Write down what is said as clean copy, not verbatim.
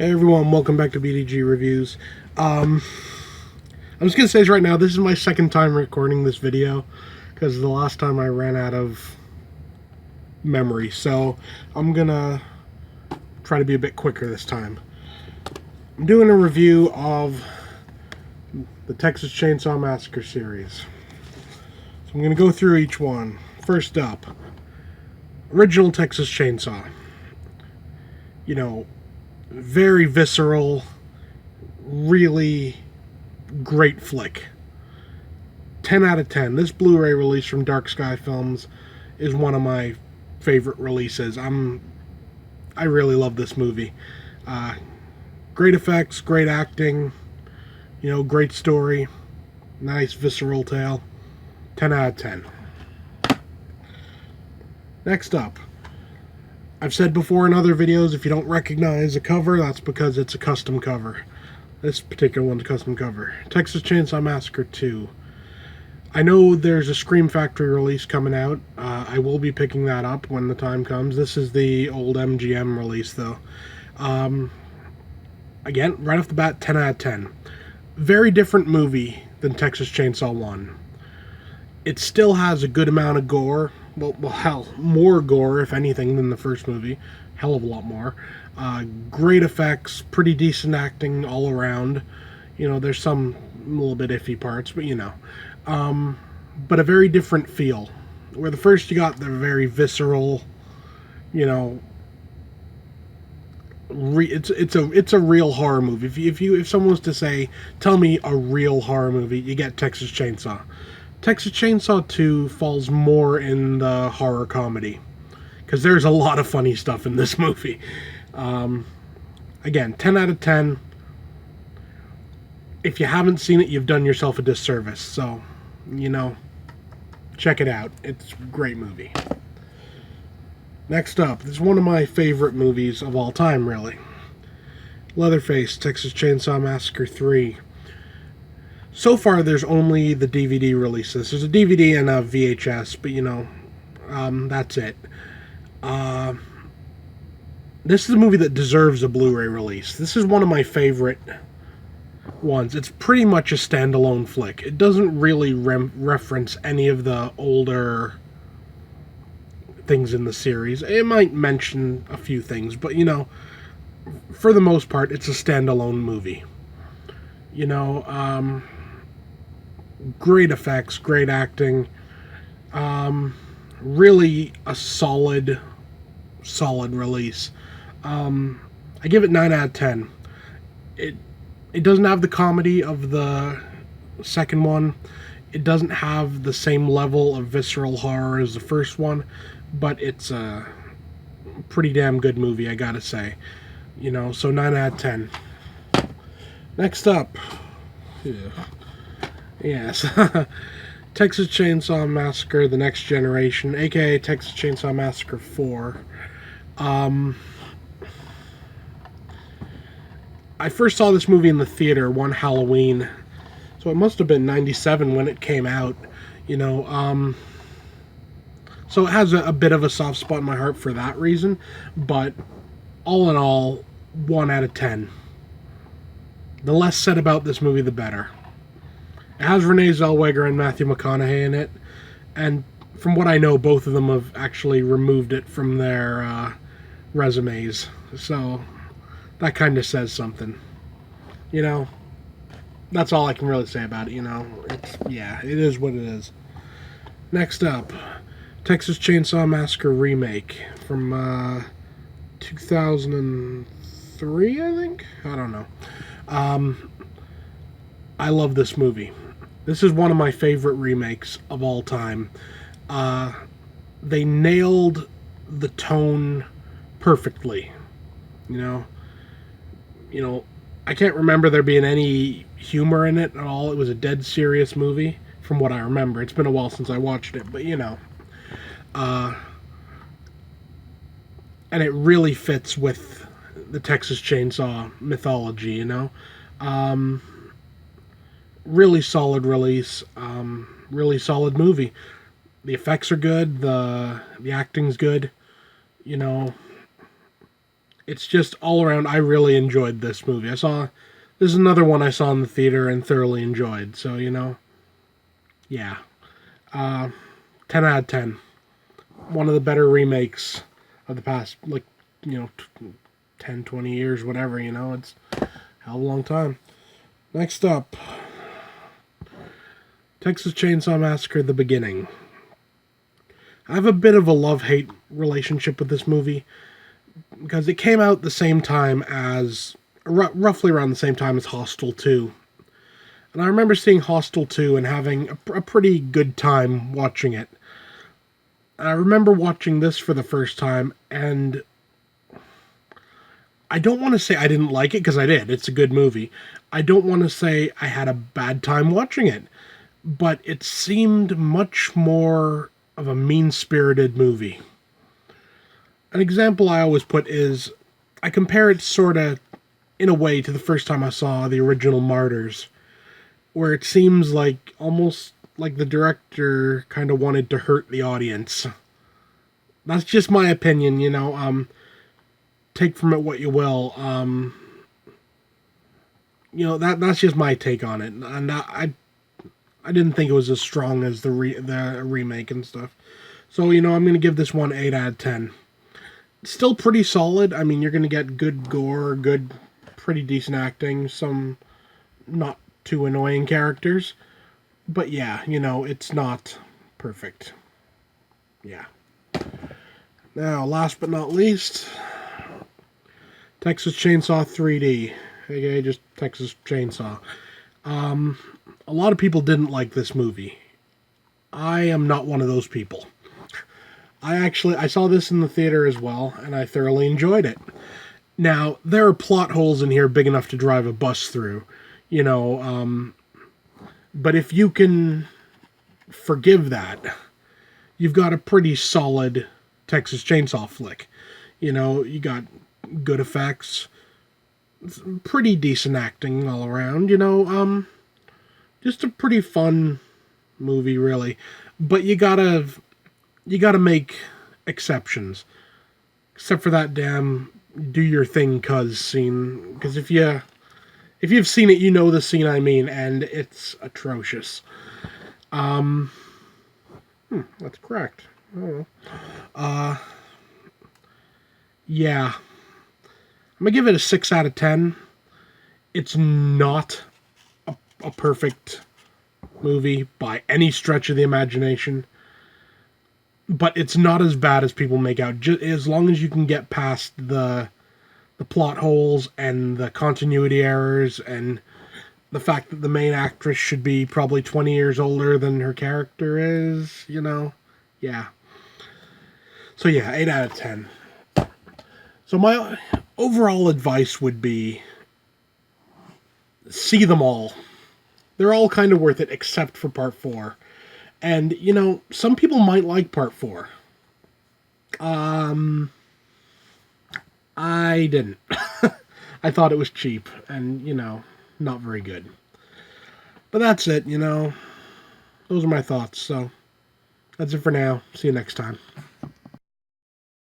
Hey everyone, welcome back to BDG Reviews. I'm just gonna say this right now, this is my second time recording this video because the last time I ran out of memory, so I'm gonna try to be a bit quicker this time. I'm doing a review of the Texas Chainsaw Massacre series. So I'm gonna go through each one. First up, original Texas Chainsaw. You know, very visceral, really great flick. 10 out of 10. This Blu-ray release from Dark Sky Films is one of my favorite releases. I really love this movie. Great effects, great acting, great story, nice visceral tale. 10 out of 10. Next up, I've said before in other videos, if you don't recognize a cover, that's because it's a custom cover. This particular one's a custom cover. Texas Chainsaw Massacre 2. I know there's a Scream Factory release coming out. I will be picking that up when the time comes. This is the old MGM release, though. Again, right off the bat, 10 out of 10. Very different movie than Texas Chainsaw 1. It still has a good amount of gore. Well, hell, more gore, if anything, than the first movie. Hell of a lot more. Great effects, pretty decent acting all around. There's some little bit iffy parts, but but a very different feel. Where the first you got the very visceral, it's a real horror movie. If someone was to say, tell me a real horror movie, you get Texas Chainsaw. Texas Chainsaw 2 falls more in the horror comedy, because there's a lot of funny stuff in this movie. Again, 10 out of 10. If you haven't seen it, you've done yourself a disservice. So, check it out. It's a great movie. Next up, this is one of my favorite movies of all time, really. Leatherface, Texas Chainsaw Massacre 3. So far, there's only the DVD releases. There's a DVD and a VHS, but that's it. This is a movie that deserves a Blu-ray release. This is one of my favorite ones. It's pretty much a standalone flick. It doesn't really reference any of the older things in the series. It might mention a few things, but for the most part, it's a standalone movie. Great effects, great acting. Really a solid release. I give it 9 out of 10. It doesn't have the comedy of the second one. It doesn't have the same level of visceral horror as the first one, but it's a pretty damn good movie, I gotta say. So 9 out of 10. Next up. Yes. Texas Chainsaw Massacre, The Next Generation, aka Texas Chainsaw Massacre 4. I first saw this movie in the theater one Halloween, so it must have been 97 when it came out, so it has a bit of a soft spot in my heart for that reason, but all in all, 1 out of 10. The less said about this movie, the better. It has Renee Zellweger and Matthew McConaughey in it, and from what I know, both of them have actually removed it from their resumes, so that kind of says something. That's all I can really say about it, it is what it is. Next up, Texas Chainsaw Massacre Remake from 2003, I think? I don't know. I love this movie. This is one of my favorite remakes of all time. They nailed the tone perfectly. I can't remember there being any humor in it at all. It was a dead serious movie, from what I remember. It's been a while since I watched it, but and it really fits with the Texas Chainsaw mythology, really solid release, really solid movie. The effects are good, the acting's good, It's just all around, I really enjoyed this movie. This is another one I saw in the theater and thoroughly enjoyed. So, yeah. Uh, 10 out of 10. One of the better remakes of the past, 10, 20 years, whatever, it's a hell of a long time. Next up, Texas Chainsaw Massacre: The Beginning. I have a bit of a love-hate relationship with this movie because it came out the same time as, roughly around the same time as Hostel 2. And I remember seeing Hostel 2 and having a pretty good time watching it. And I remember watching this for the first time, and I don't want to say I didn't like it, because I did. It's a good movie. I don't want to say I had a bad time watching it, but it seemed much more of a mean-spirited movie. An example I always put is, I compare it sort of, in a way, to the first time I saw the original Martyrs, where it seems like, almost like the director kind of wanted to hurt the audience. That's just my opinion, take from it what you will. That's just my take on it, and I didn't think it was as strong as the remake and stuff. So, I'm going to give this one 8 out of 10. Still pretty solid. I mean, you're going to get good gore, pretty decent acting, some not too annoying characters. But yeah, it's not perfect. Yeah. Now, last but not least, Texas Chainsaw 3D, aka just Texas Chainsaw. A lot of people didn't like this movie. I am not one of those people. I saw this in the theater as well, and I thoroughly enjoyed it. Now, there are plot holes in here big enough to drive a bus through, but if you can forgive that, you've got a pretty solid Texas Chainsaw flick. You got good effects, pretty decent acting all around, just a pretty fun movie, really. But you gotta make exceptions. Except for that damn do your thing cuz scene. Because if you've seen it, you know the scene I mean, and it's atrocious. That's correct. Oh. Yeah. I'm gonna give it a 6 out of 10. It's not a perfect movie by any stretch of the imagination, but it's not as bad as people make out. As long as you can get past the plot holes and the continuity errors and the fact that the main actress should be probably 20 years older than her character is, yeah. So yeah, 8 out of 10. So my overall advice would be, see them all. They're all kind of worth it, except for Part 4. And, some people might like Part 4. I didn't. I thought it was cheap and, not very good. But that's it, Those are my thoughts. So, that's it for now. See you next time.